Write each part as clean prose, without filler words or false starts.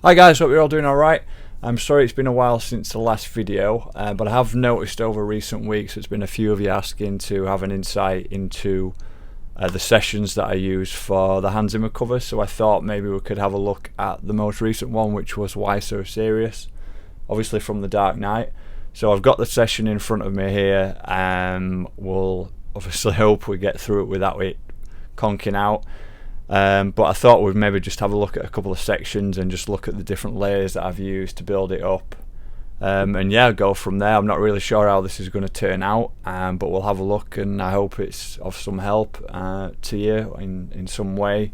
Hi guys, hope you're all doing alright. I'm sorry it's been a while since the last video, but I have noticed over recent weeks there's been a few of you asking to have an insight into the sessions that I use for the Hans Zimmer cover, so I thought maybe we could have a look at the most recent one, which was Why So Serious, obviously from The Dark Knight. So I've got the session in front of me here, and we'll obviously hope we get through it without it conking out. But I thought we'd maybe just have a look at a couple of sections and just look at the different layers that I've used to build it up, and yeah, go from there. I'm not really sure how this is going to turn out, but we'll have a look, and I hope it's of some help to you in some way,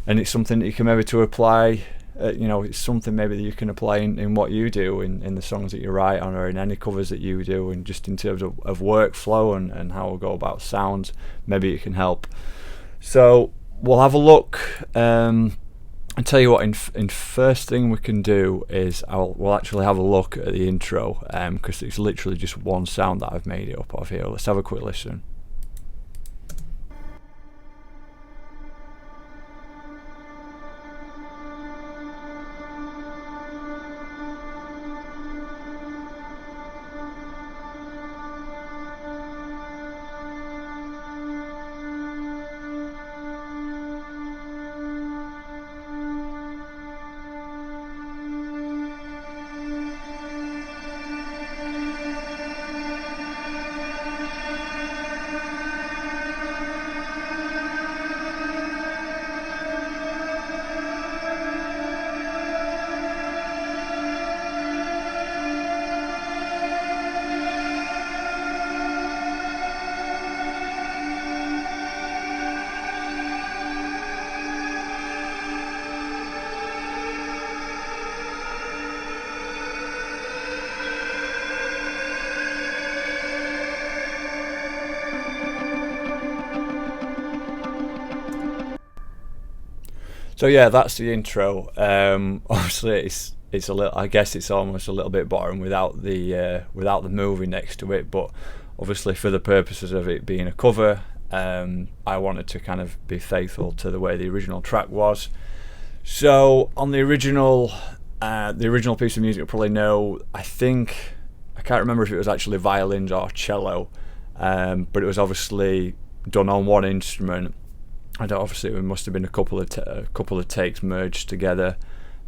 and it's something that you can maybe to apply. It's something maybe that you can apply in what you do, in the songs that you write on, or in any covers that you do, and just in terms of workflow and how we go about sounds. Maybe it can help. So we'll have a look. I tell you what, in first thing we can do is we'll actually have a look at the intro, because it's literally just one sound that I've made it up of here. Let's have a quick listen. So yeah, that's the intro. Obviously, it's a little. I guess it's almost a little bit boring without the movie next to it. But obviously, for the purposes of it being a cover, I wanted to kind of be faithful to the way the original track was. So on the original piece of music, you'll probably know. I can't remember if it was actually violins or cello, but it was obviously done on one instrument. Obviously it must have been a couple of takes merged together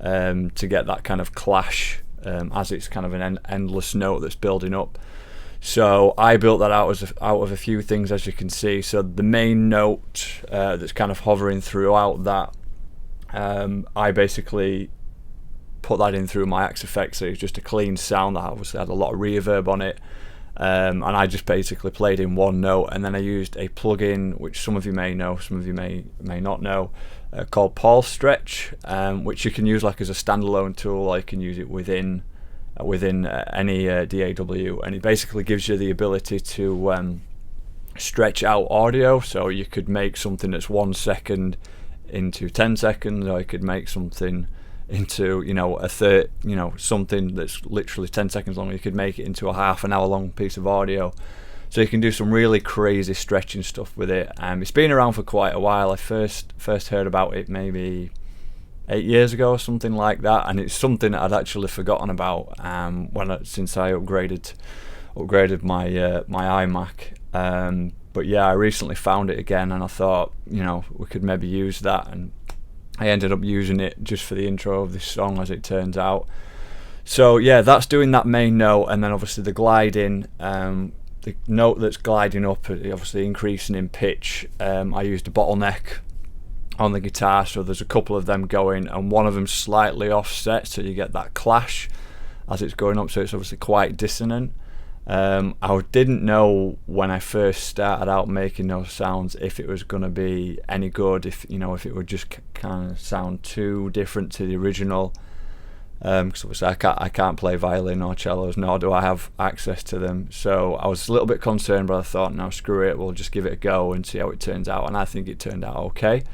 to get that kind of clash, as it's kind of an endless note that's building up. So I built that out of a few things, as you can see. So the main note that's kind of hovering throughout that, I basically put that in through my Axe effects. So it's just a clean sound that obviously had a lot of reverb on it. And I just basically played in one note, and then I used a plugin which some of you may know, some of you may not know, called Pulse Stretch, which you can use like as a standalone tool, or you can use it within any DAW, and it basically gives you the ability to stretch out audio. So you could make something that's 1 second into 10 seconds, or you could make something into something that's literally 10 seconds long. You could make it into a half an hour long piece of audio, so you can do some really crazy stretching stuff with it. It's been around for quite a while. I first heard about it maybe 8 years ago or something like that, and it's something that I'd actually forgotten about since I upgraded my iMac. But yeah, I recently found it again, and I thought we could maybe use that, and I ended up using it just for the intro of this song, as it turns out. So yeah, that's doing that main note, and then obviously the gliding, the note that's gliding up, obviously increasing in pitch. I used a bottleneck on the guitar, so there's a couple of them going, and one of them slightly offset, so you get that clash as it's going up, so it's obviously quite dissonant. I didn't know when I first started out making those sounds if it was going to be any good, if it would just kind of sound too different to the original, because obviously I can't play violin or cellos, nor do I have access to them. So I was a little bit concerned, but I thought, no, screw it, we'll just give it a go and see how it turns out, and I think it turned out okay.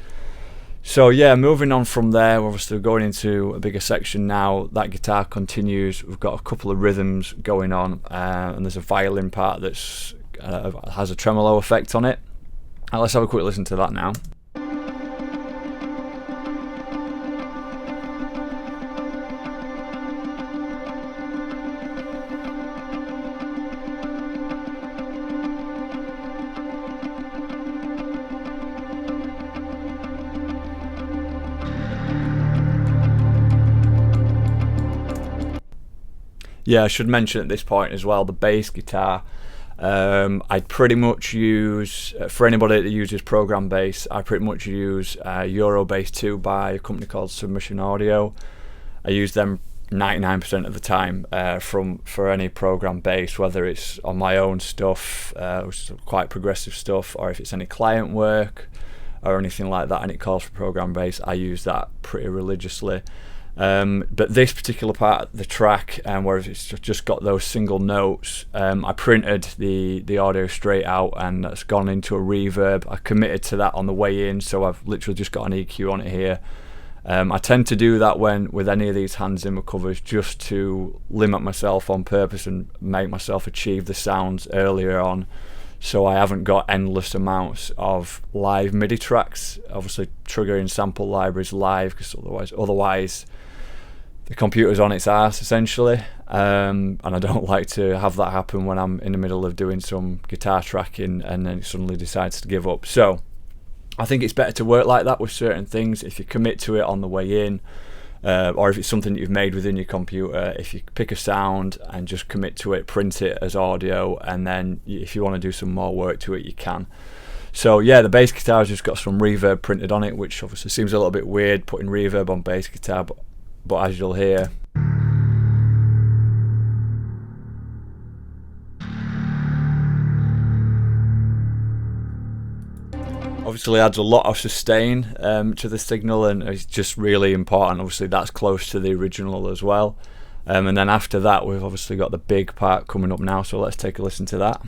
So yeah, moving on from there, we're obviously going into a bigger section now. That guitar continues. We've got a couple of rhythms going on, and there's a violin part that's has a tremolo effect on it. Let's have a quick listen to that now. Yeah, I should mention at this point as well, the bass guitar. I pretty much use, for anybody that uses program bass, I pretty much use Eurobass 2 by a company called Submission Audio. I use them 99% of the time for any program bass, whether it's on my own stuff, which is quite progressive stuff, or if it's any client work or anything like that and it calls for program bass, I use that pretty religiously. But this particular part of the track, where it's just got those single notes, I printed the audio straight out and that's gone into a reverb. I committed to that on the way in, so I've literally just got an EQ on it here. I tend to do that with any of these Hans Zimmer covers, just to limit myself on purpose and make myself achieve the sounds earlier on, so I haven't got endless amounts of live MIDI tracks, obviously triggering sample libraries live, because otherwise the computer's on its arse essentially, and I don't like to have that happen when I'm in the middle of doing some guitar tracking and then it suddenly decides to give up. So I think it's better to work like that with certain things. If you commit to it on the way in, or if it's something that you've made within your computer, if you pick a sound and just commit to it, print it as audio, and then if you want to do some more work to it, you can. So yeah, the bass guitar's just got some reverb printed on it, which obviously seems a little bit weird putting reverb on bass guitar, but as you'll hear, obviously adds a lot of sustain to the signal, and it's just really important. Obviously that's close to the original as well, and then after that we've obviously got the big part coming up now, so let's take a listen to that.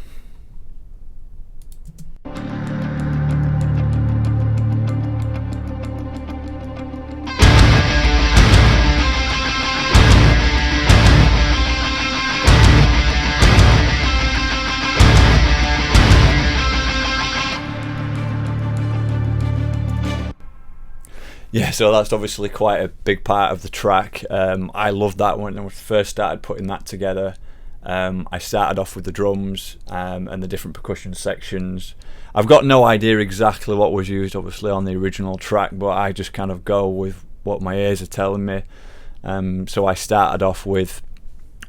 Yeah, so that's obviously quite a big part of the track. I loved that when I first started putting that together. I started off with the drums and the different percussion sections. I've got no idea exactly what was used obviously on the original track, but I just kind of go with what my ears are telling me. So I started off with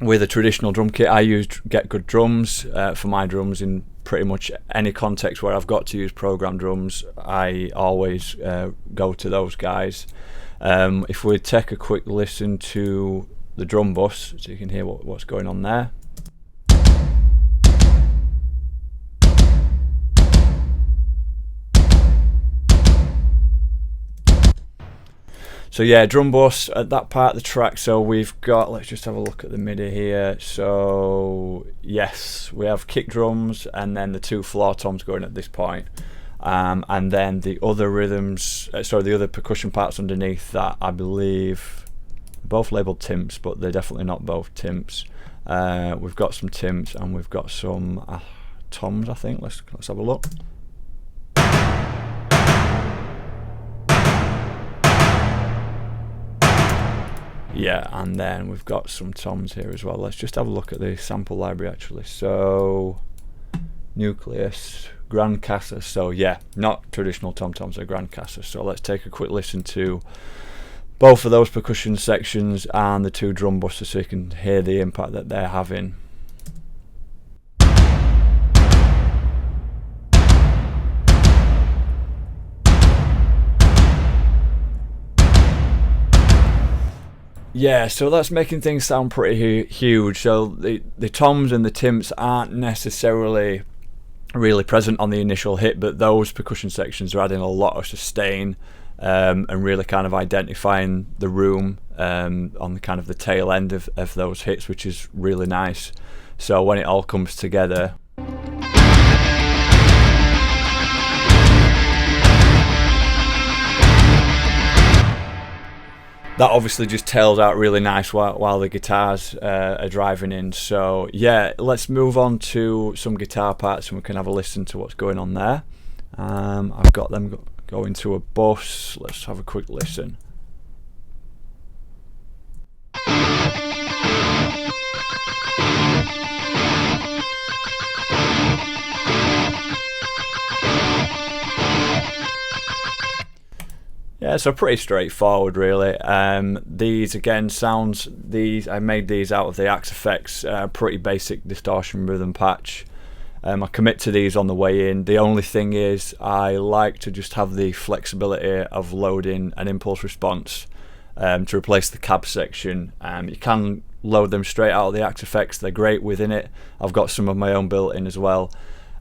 a traditional drum kit. I used Get Good drums for my drums in pretty much any context where I've got to use program drums. I always go to those guys. If we take a quick listen to the drum bus so you can hear what's going on there. So yeah, drum bus at that part of the track. So we've got, let's just have a look at the MIDI here. So yes, we have kick drums and then the two floor toms going at this point. And then the other rhythms, the other percussion parts underneath that, I believe, both labelled timps, but they're definitely not both timps. We've got some timps and we've got some toms, I think. Let's have a look. Yeah, and then we've got some toms here as well. Let's just have a look at the sample library actually. So Nucleus, Grand Casa. So yeah, not traditional tom-toms, they're Grand Casa. So let's take a quick listen to both of those percussion sections and the two drum buses so you can hear the impact that they're having. Yeah, so that's making things sound pretty huge. So the toms and the timps aren't necessarily really present on the initial hit, but those percussion sections are adding a lot of sustain and really kind of identifying the room on the kind of the tail end of those hits, which is really nice. So when it all comes together, that obviously just tails out really nice while the guitars are driving in. So yeah, let's move on to some guitar parts and we can have a listen to what's going on there. I've got them going to a bus. Let's have a quick listen. Yeah, So pretty straightforward, really. These again sounds. I made these out of the Axe Effects pretty basic distortion rhythm patch. I commit to these on the way in. The only thing is I like to just have the flexibility of loading an impulse response to replace the cab section. You can load them straight out of the Axe Effects. They're great within it. I've got some of my own built in as well.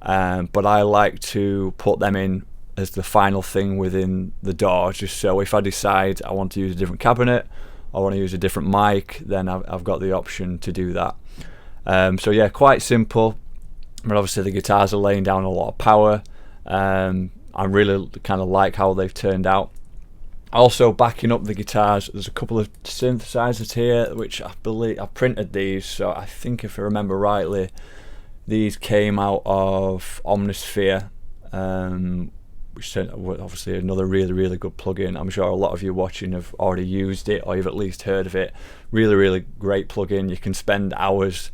But I like to put them in as the final thing within the DAW, just so if I decide I want to use a different cabinet, I want to use a different mic, then I've got the option to do that. So yeah, quite simple. But obviously the guitars are laying down a lot of power. I really kind of like how they've turned out. Also, backing up the guitars, there's a couple of synthesizers here, which I believe I printed these. So I think, if I remember rightly, these came out of Omnisphere, which is obviously another really good plugin. I'm sure a lot of you watching have already used it, or you've at least heard of it. Really great plugin. You can spend hours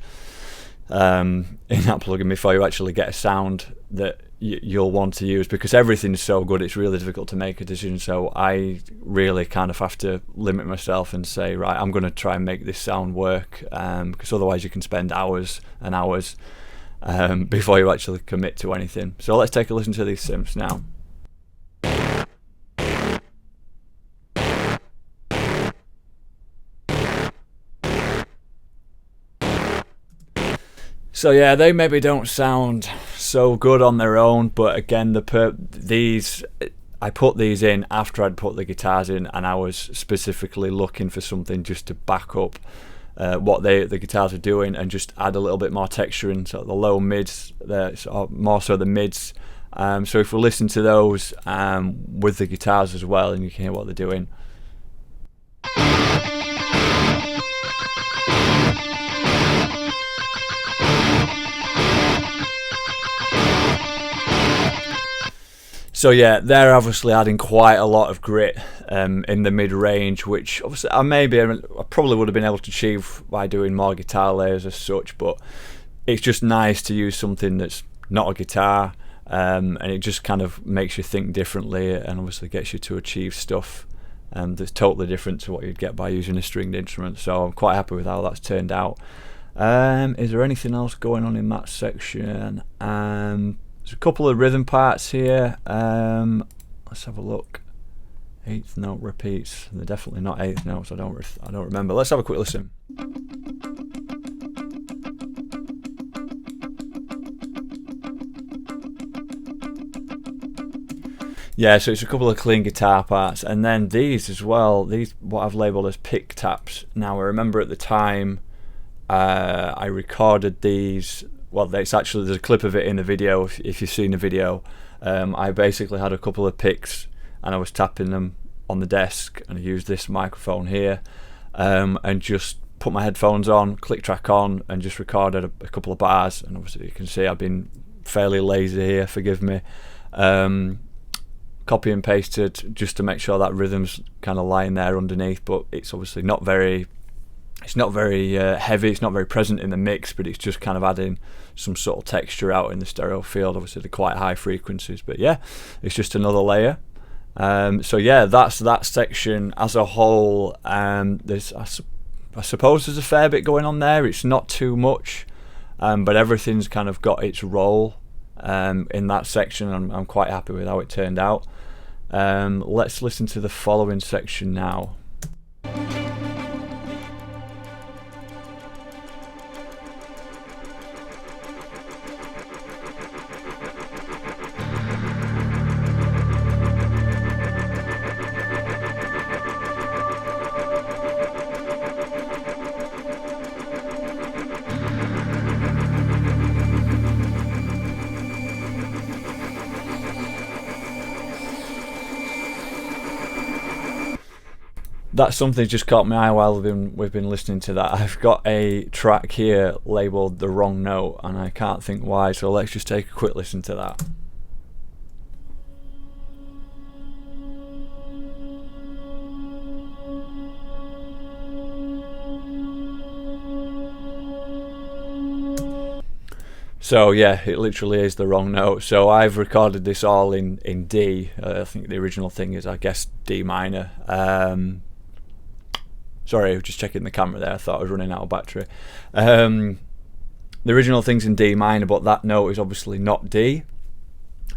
in that plugin before you actually get a sound that you'll want to use, because everything's so good it's really difficult to make a decision. So I really kind of have to limit myself and say, right, I'm going to try and make this sound work, because otherwise you can spend hours and hours before you actually commit to anything. So let's take a listen to these synths now. So yeah, they maybe don't sound so good on their own, but again, these I put these in after I'd put the guitars in, and I was specifically looking for something just to back up what the guitars are doing, and just add a little bit more texture in sort of the low mids, more so the mids. So if we listen to those with the guitars as well, and you can hear what they're doing. So yeah, they're obviously adding quite a lot of grit in the mid-range, which obviously I probably would have been able to achieve by doing more guitar layers as such, but it's just nice to use something that's not a guitar, and it just kind of makes you think differently, and obviously gets you to achieve stuff that's totally different to what you'd get by using a stringed instrument. So I'm quite happy with how that's turned out. Is there anything else going on in that section? There's a couple of rhythm parts here. Let's have a look. Eighth note repeats. They're definitely not eighth notes. I don't remember. Let's have a quick listen. Yeah, so it's a couple of clean guitar parts, and then these as well. These, what I've labelled as pick taps. Now I remember at the time I recorded these. Well, there's a clip of it in the video. If you've seen the video, I basically had a couple of picks and I was tapping them on the desk, and I used this microphone here, and just put my headphones on, click track on, and just recorded a couple of bars. And obviously you can see I've been fairly lazy here, forgive me. Copy and pasted just to make sure that rhythm's kind of lying there underneath, but it's obviously not very heavy, it's not very present in the mix, but it's just kind of adding some subtle texture out in the stereo field. Obviously they're quite high frequencies, but yeah, it's just another layer. So yeah, that's that section as a whole. There's I suppose there's a fair bit going on there. It's not too much, but everything's kind of got its role in that section. I'm quite happy with how it turned out. Let's listen to the following section now. That's something just caught my eye while we've been listening to that. I've got a track here labelled the wrong note, and I can't think why, so let's just take a quick listen to that. So yeah, it literally is the wrong note. So I've recorded this all in D. I think the original thing is, I guess, D minor. Sorry, I was just checking the camera there. I thought I was running out of battery. The original thing's in D minor, but that note is obviously not D.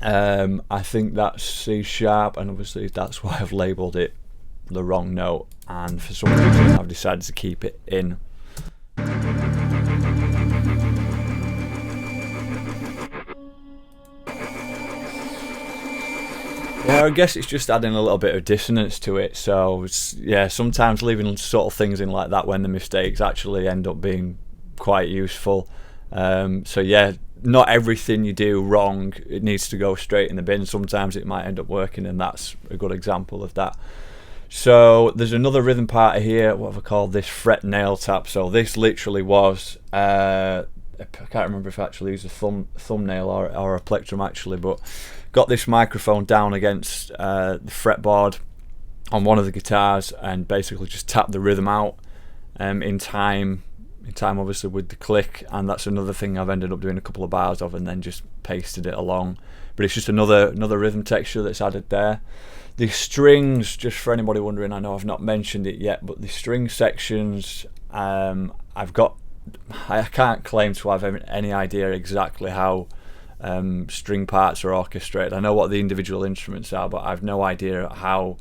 I think that's C sharp, and obviously that's why I've labelled it the wrong note. And for some reason, I've decided to keep it in. Yeah, I guess it's just adding a little bit of dissonance to it. So yeah, sometimes leaving subtle things in like that when the mistakes actually end up being quite useful. So yeah, not everything you do wrong, it needs to go straight in the bin. Sometimes it might end up working, and that's a good example of that. So there's another rhythm part here. What have I called this? Fret nail tap. So this literally was I can't remember if I actually used a thumbnail or a plectrum actually, but got this microphone down against the fretboard on one of the guitars and basically just tapped the rhythm out in time obviously with the click, and that's another thing I've ended up doing a couple of bars of and then just pasted it along. But it's just another rhythm texture that's added there. The strings, just for anybody wondering, I know I've not mentioned it yet, but the string sections, I can't claim to have any idea exactly how string parts are orchestrated. I know what the individual instruments are, but I've no idea how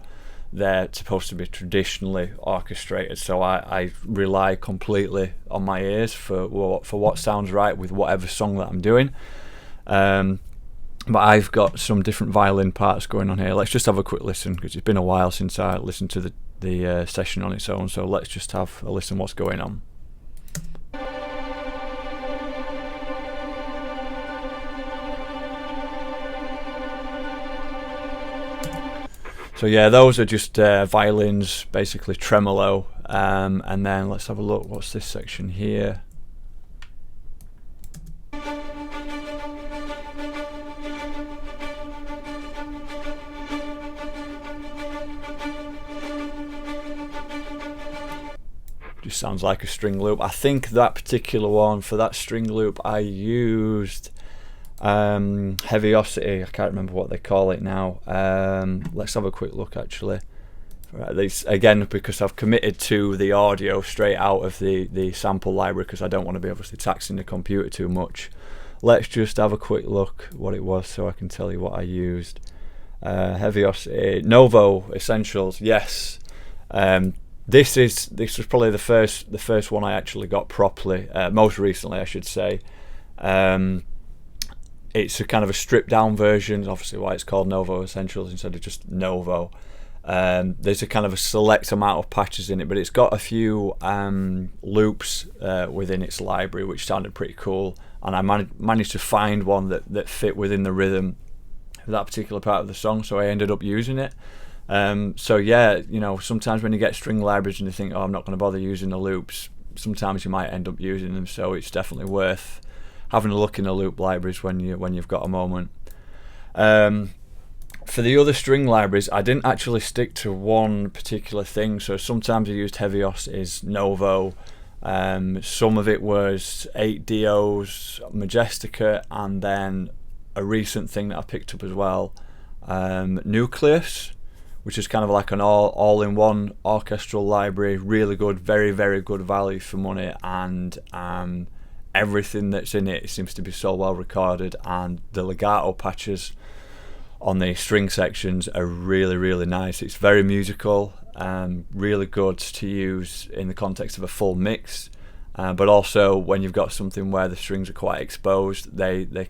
they're supposed to be traditionally orchestrated. So I rely completely on my ears for what sounds right with whatever song that I'm doing. But I've got some different violin parts going on here. Let's just have a quick listen, because it's been a while since I listened to the session on its own. So let's just have a listen what's going on. So yeah, those are just violins, basically tremolo, and then let's have a look. What's this section here? Just sounds like a string loop. I think that particular one, for that string loop, I used Heaviosity. I can't remember what they call it now. Let's have a quick look actually. This again, because I've committed to the audio straight out of the sample library, because I don't want to be obviously taxing the computer too much. Let's just have a quick look what it was so I can tell you what I used. Heaviosity, Novo Essentials. Yes. This was probably the first one I actually got properly, most recently I should say. It's a kind of a stripped down version, obviously why it's called Novo Essentials instead of just Novo. There's a kind of a select amount of patches in it, but it's got a few loops within its library which sounded pretty cool, and I managed to find one that fit within the rhythm of that particular part of the song, so I ended up using it. So yeah, you know, sometimes when you get string libraries and you think, oh, I'm not going to bother using the loops, sometimes you might end up using them, so it's definitely worth having a look in the loop libraries when you've got a moment. For the other string libraries, I didn't actually stick to one particular thing, so sometimes I used Heaviosity's Novo, some of it was 8Dio's Majestica, and then a recent thing that I picked up as well, Nucleus, which is kind of like an all-in-one orchestral library. Really good, very, very good value for money, and everything that's in it seems to be so well recorded, and the legato patches on the string sections are really, really nice. It's very musical, really good to use in the context of a full mix, but also when you've got something where the strings are quite exposed, they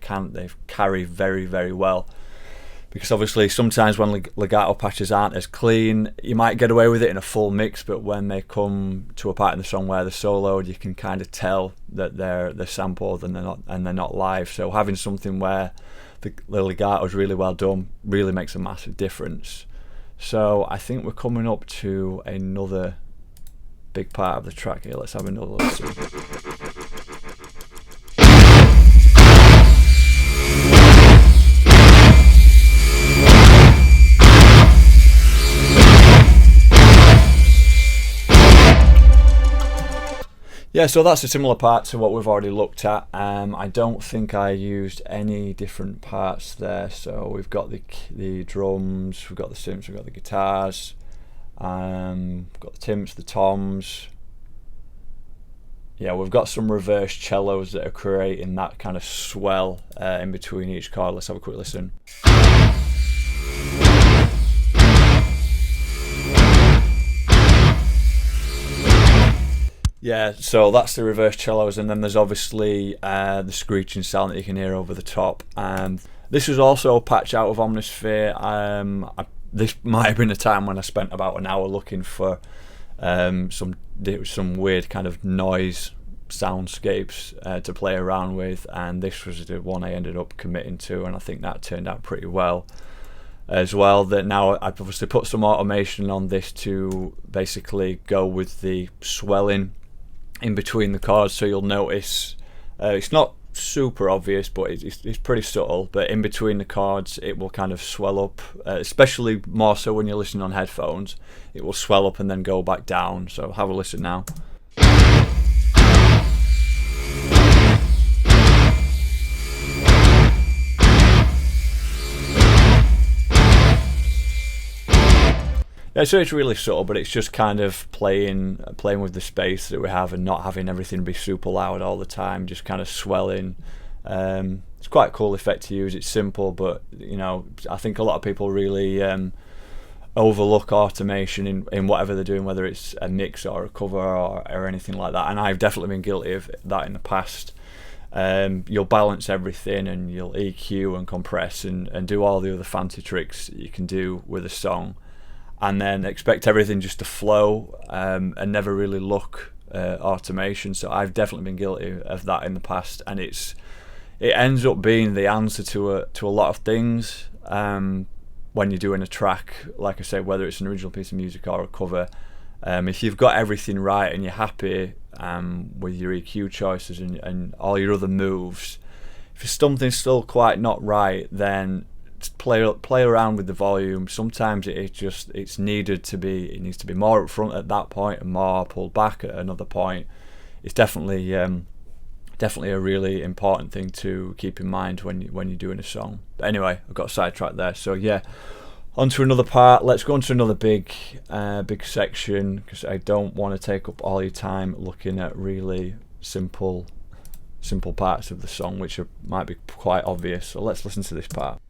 carry very, very well. Because obviously sometimes when legato patches aren't as clean, you might get away with it in a full mix, but when they come to a part in the song where they're soloed, you can kind of tell that they're sampled and they're not live. So having something where the legato is really well done really makes a massive difference. So I think we're coming up to another big part of the track here. Let's have another listen. Yeah, so that's a similar part to what we've already looked at. I don't think I used any different parts there. So we've got the drums, we've got the synths, we've got the guitars, we've got the tims, the toms. Yeah, we've got some reverse cellos that are creating that kind of swell in between each chord. Let's have a quick listen. Yeah, so that's the reverse cellos, and then there's obviously the screeching sound that you can hear over the top. This was also a patch out of Omnisphere. This might have been a time when I spent about an hour looking for some weird kind of noise soundscapes to play around with, and this was the one I ended up committing to, and I think that turned out pretty well as well. That now I've obviously put some automation on this to basically go with the swelling in between the chords, so you'll notice it's not super obvious, but it's pretty subtle, but in between the chords it will kind of swell up, especially more so when you're listening on headphones. It will swell up and then go back down. So have a listen now. Yeah, so it's really subtle, but it's just kind of playing with the space that we have and not having everything be super loud all the time, just kind of swelling. It's quite a cool effect to use. It's simple, but you know, I think a lot of people really overlook automation in whatever they're doing, whether it's a mix or a cover or anything like that. And I've definitely been guilty of that in the past. You'll balance everything and you'll EQ and compress and do all the other fancy tricks that you can do with a song, and then expect everything just to flow and never really look automation. So I've definitely been guilty of that in the past, and it ends up being the answer to a lot of things when you're doing a track. Like I say, whether it's an original piece of music or a cover, if you've got everything right and you're happy with your EQ choices and all your other moves, if something's still quite not right, then play around with the volume. Sometimes it needs to be more up front at that point and more pulled back at another point. It's definitely a really important thing to keep in mind when you're doing a song. But anyway, I've got sidetracked there. So yeah, on to another part. Let's go on to another big section, because I don't want to take up all your time looking at really simple parts of the song, which might be quite obvious. So let's listen to this part.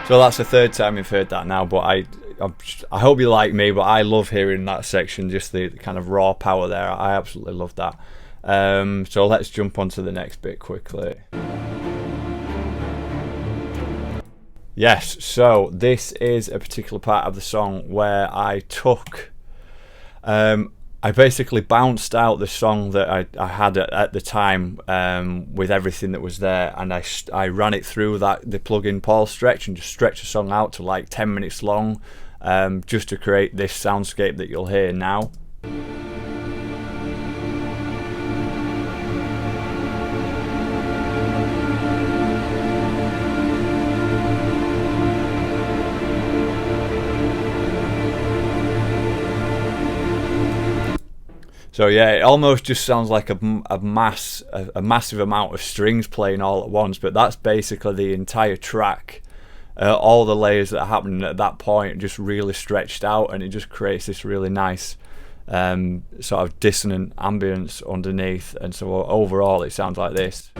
So that's the third time you've heard that now, but I hope you like me, but I love hearing that section, just the kind of raw power there. I absolutely love that. So let's jump on to the next bit quickly. Yes, so this is a particular part of the song where I basically bounced out the song that I had at the time with everything that was there, and I ran it through the plug-in Paul stretch and just stretched the song out to like 10 minutes long, just to create this soundscape that you'll hear now. So yeah, it almost just sounds like a massive amount of strings playing all at once, but that's basically the entire track. All the layers that are happening at that point just really stretched out, and it just creates this really nice sort of dissonant ambience underneath. And so overall, it sounds like this.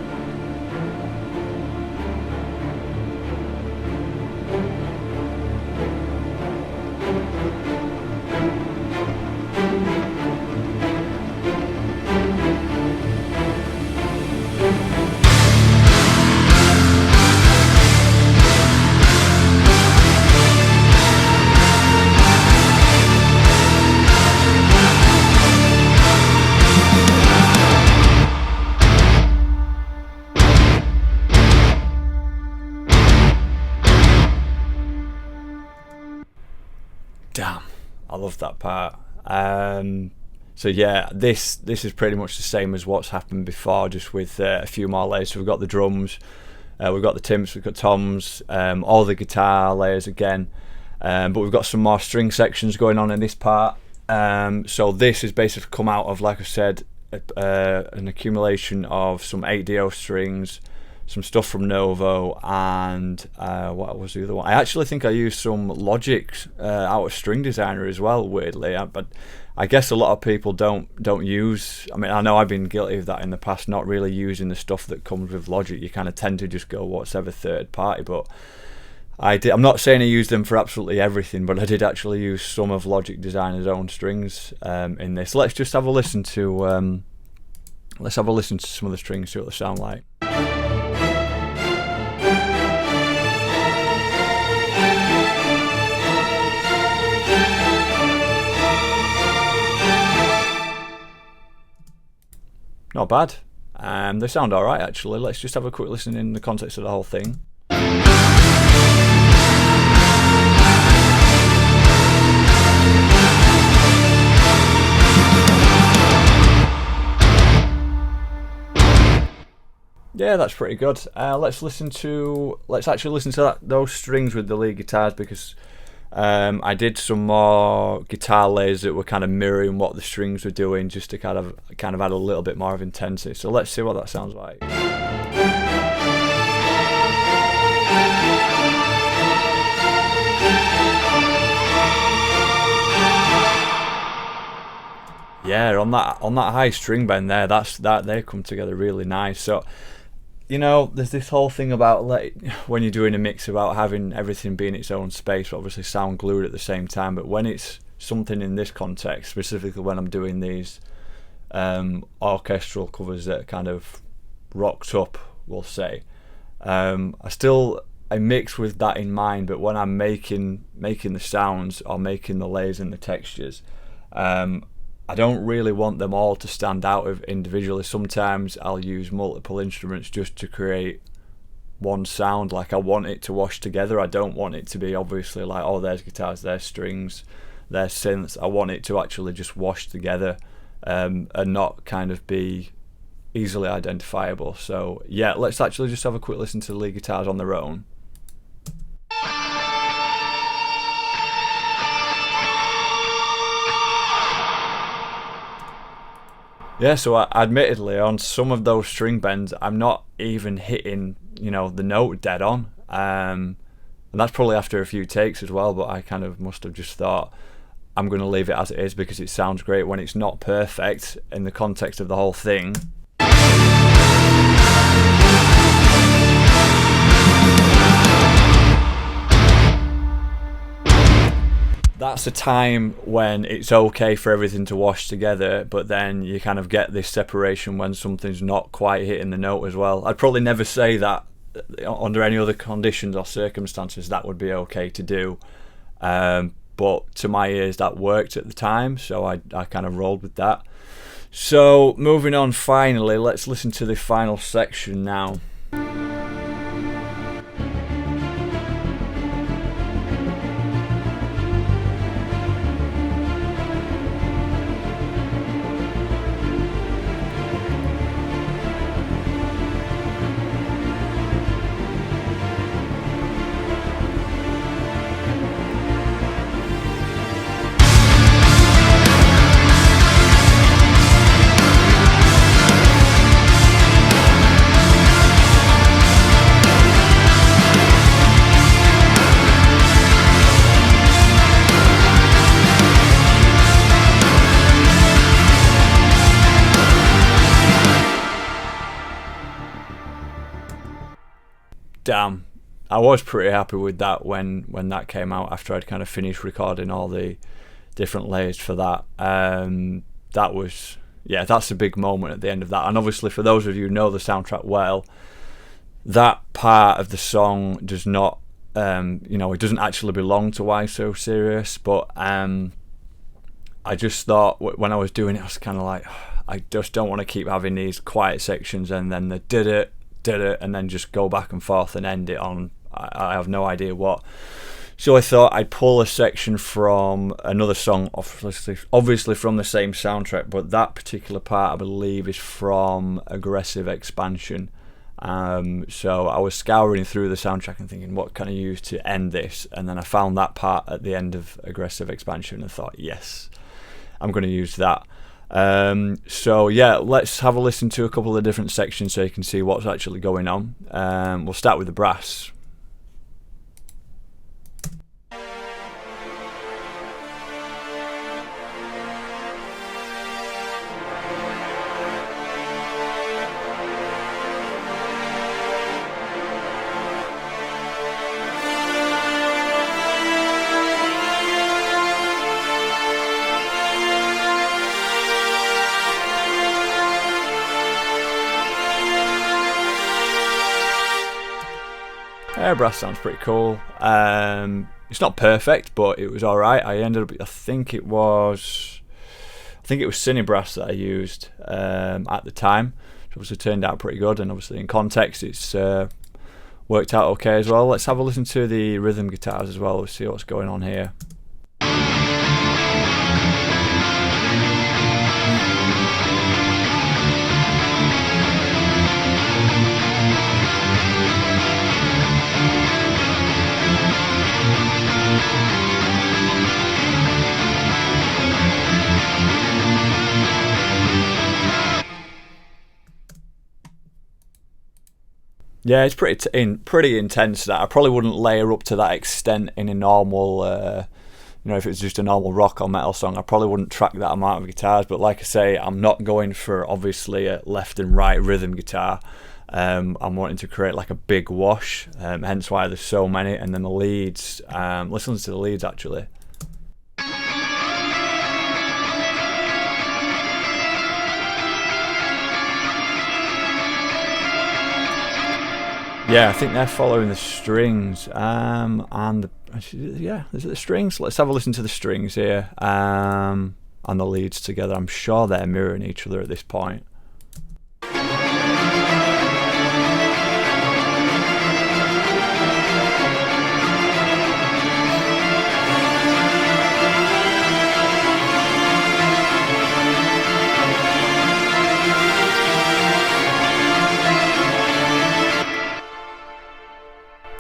Damn, I love that part. So yeah, this is pretty much the same as what's happened before, just with a few more layers. So we've got the drums, we've got the tims, we've got toms, all the guitar layers again, but we've got some more string sections going on in this part. So this has basically come out of, like I said, an accumulation of some 8DO strings, some stuff from Novo, and what was the other one? I actually think I used some Logic out of String Designer as well, weirdly. But I guess a lot of people don't use. I mean, I know I've been guilty of that in the past, not really using the stuff that comes with Logic. You kind of tend to just go whatever third party. But I'm not saying I used them for absolutely everything, but I did actually use some of Logic Designer's own strings in this. Let's just have a listen to. Let's have a listen to some of the strings, see what they sound like. Not bad. They sound alright actually. Let's just have a quick listen in the context of the whole thing. Yeah, that's pretty good. Let's actually listen to those strings with the lead guitars, because I did some more guitar layers that were kind of mirroring what the strings were doing, just to kind of add a little bit more of intensity. So let's see what that sounds like. Yeah, on that high string bend there, they come together really nice. So, you know, there's this whole thing about when you're doing a mix about having everything be in its own space, but obviously sound glued at the same time. But when it's something in this context, specifically when I'm doing these orchestral covers that are kind of rocked up, we'll say, I mix with that in mind. But when I'm making the sounds or making the layers and the textures, I don't really want them all to stand out individually. Sometimes I'll use multiple instruments just to create one sound. Like, I want it to wash together. I don't want it to be obviously like, oh, there's guitars, there's strings, there's synths. I want it to actually just wash together and not kind of be easily identifiable. So yeah, let's actually just have a quick listen to the lead guitars on their own. Yeah, so admittedly, on some of those string bends, I'm not even hitting, the note dead on. And that's probably after a few takes as well, but I kind of must have just thought, I'm going to leave it as it is because it sounds great when it's not perfect in the context of the whole thing. That's a time when it's okay for everything to wash together, but then you kind of get this separation when something's not quite hitting the note as well. I'd probably never say that under any other conditions or circumstances that would be okay to do, but to my ears that worked at the time, so I kind of rolled with that. So moving on, finally, let's listen to the final section now. Damn, I was pretty happy with that when that came out, after I'd kind of finished recording all the different layers for that. That's a big moment at the end of that. And obviously, for those of you who know the soundtrack well, that part of the song does not, it doesn't actually belong to Why So Serious, but I just thought when I was doing it, I was kind of like, I just don't want to keep having these quiet sections and then the did it, and then just go back and forth and end it on I have no idea what. So I thought I'd pull a section from another song, obviously from the same soundtrack, but that particular part I believe is from Aggressive Expansion. So I was scouring through the soundtrack and thinking, what can I use to end this? And then I found that part at the end of Aggressive Expansion and thought, yes, I'm going to use that. So yeah, let's have a listen to a couple of different sections so you can see what's actually going on. We'll start with the brass. Brass sounds pretty cool. It's not perfect, but it was alright. I ended up, I think it was Cine Brass that I used at the time. It obviously turned out pretty good, and obviously in context it's worked out okay as well. Let's have a listen to the rhythm guitars as well. Let's see what's going on here. Yeah, it's pretty intense. That I probably wouldn't layer up to that extent in a normal, if it's just a normal rock or metal song. I probably wouldn't track that amount of guitars. But like I say, I'm not going for obviously a left and right rhythm guitar. I'm wanting to create like a big wash, hence why there's so many. And then the leads. Let's listen to the leads actually. Yeah, I think they're following the strings, and is it the strings? Let's have a listen to the strings here, and the leads together. I'm sure they're mirroring each other at this point.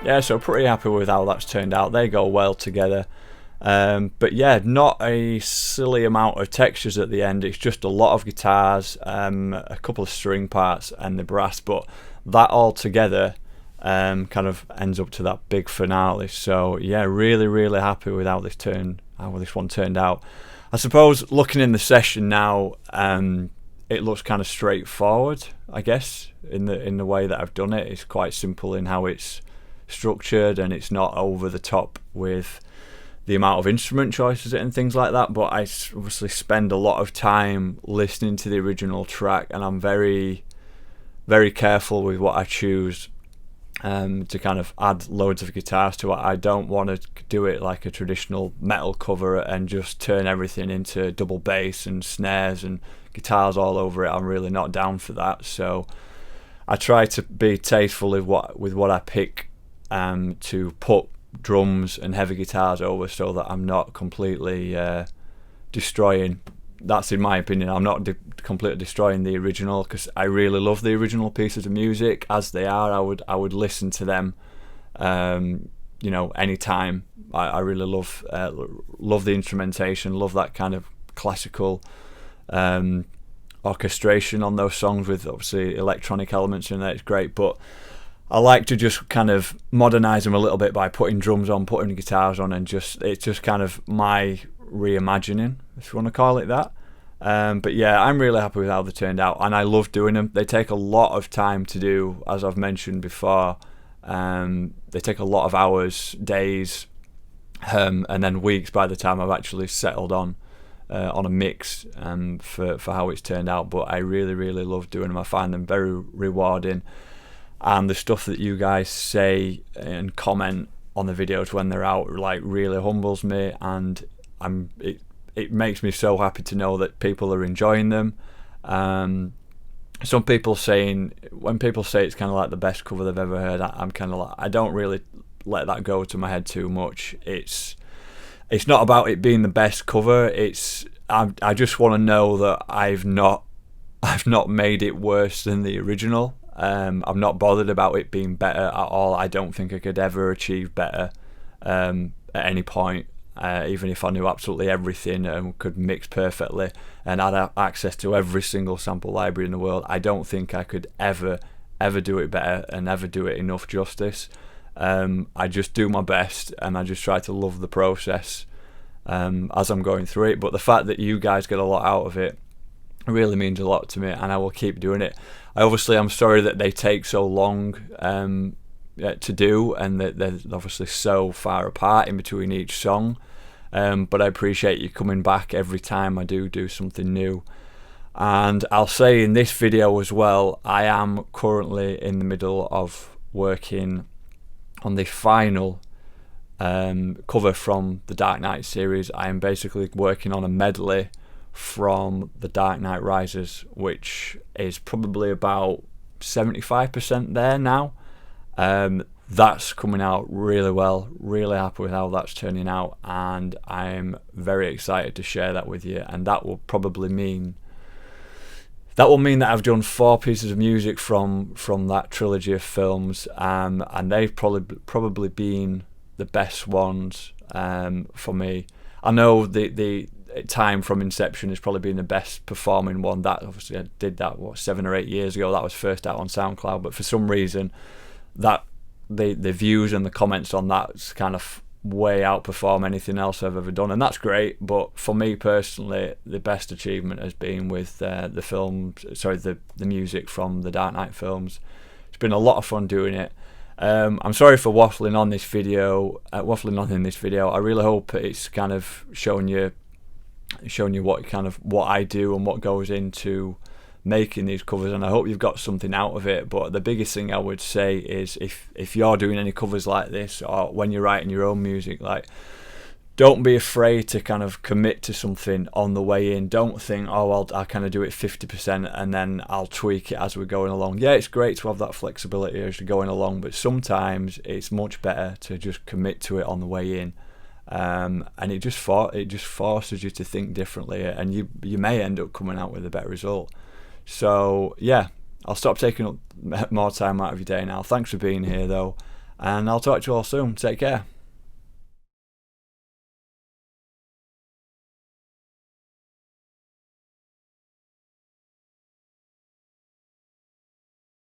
Yeah, so pretty happy with how that's turned out. They go well together. But yeah, not a silly amount of textures at the end. It's just a lot of guitars, a couple of string parts and the brass, but that all together kind of ends up to that big finale. So yeah, really happy with how this one turned out. I suppose looking in the session now, it looks kind of straightforward, I guess, in the way that I've done it. It's quite simple in how it's structured, and it's not over the top with the amount of instrument choices and things like that. But I obviously spend a lot of time listening to the original track, and I'm very careful with what I choose to kind of add loads of guitars to it. I don't want to do it like a traditional metal cover and just turn everything into double bass and snares and guitars all over it. I'm really not down for that. So I try to be tasteful with what I pick to put drums and heavy guitars over, so that I'm not completely destroying. That's in my opinion. I'm not completely destroying the original, because I really love the original pieces of music as they are. I would listen to them, anytime. I really love the instrumentation. Love that kind of classical orchestration on those songs with obviously electronic elements in there. It's great, but I like to just kind of modernise them a little bit by putting drums on, putting guitars on, and it's just kind of my reimagining, if you want to call it that. But yeah, I'm really happy with how they turned out, and I love doing them. They take a lot of time to do, as I've mentioned before. They take a lot of hours, days, and then weeks by the time I've actually settled on a mix for how it's turned out. But I really love doing them. I find them very rewarding. And the stuff that you guys say and comment on the videos when they're out like really humbles me, and it makes me so happy to know that people are enjoying them. Some people when people say it's kind of like the best cover they've ever heard, I'm kind of like, I don't really let that go to my head too much. It's not about it being the best cover. I just want to know that I've not made it worse than the original. I'm not bothered about it being better at all. I don't think I could ever achieve better at any point, even if I knew absolutely everything and could mix perfectly and had access to every single sample library in the world. I don't think I could ever do it better and ever do it enough justice. I just do my best, and I just try to love the process as I'm going through it. But the fact that you guys get a lot out of it really means a lot to me, and I will keep doing it. I'm sorry that they take so long to do, and that they're obviously so far apart in between each song. But I appreciate you coming back every time I do something new. And I'll say in this video as well, I am currently in the middle of working on the final cover from the Dark Knight series. I am basically working on a medley from the Dark Knight Rises, which is probably about 75% there now. That's coming out really well, really happy with how that's turning out, and I'm very excited to share that with you. And that will mean that I've done 4 pieces of music from that trilogy of films, and they've probably been the best ones for me. I know the Time from Inception has probably been the best performing one. That obviously I did that 7 or 8 years ago. That was first out on SoundCloud, but for some reason that the views and the comments on that kind of way outperform anything else I've ever done, and that's great. But for me personally, the best achievement has been with the music from the Dark Knight films. It's been a lot of fun doing it. I'm sorry for waffling on in this video. I really hope it's kind of showing you what I do and what goes into making these covers, and I hope you've got something out of it. But the biggest thing I would say is if you're doing any covers like this, or when you're writing your own music, like, don't be afraid to kind of commit to something on the way in. Don't think, I'll kind of do it 50% and then I'll tweak it as we're going along. Yeah, it's great to have that flexibility as you're going along, but sometimes it's much better to just commit to it on the way in. And it just forces you to think differently, and you may end up coming out with a better result. So yeah, I'll stop taking up more time out of your day now. Thanks for being here though, and I'll talk to you all soon. Take care.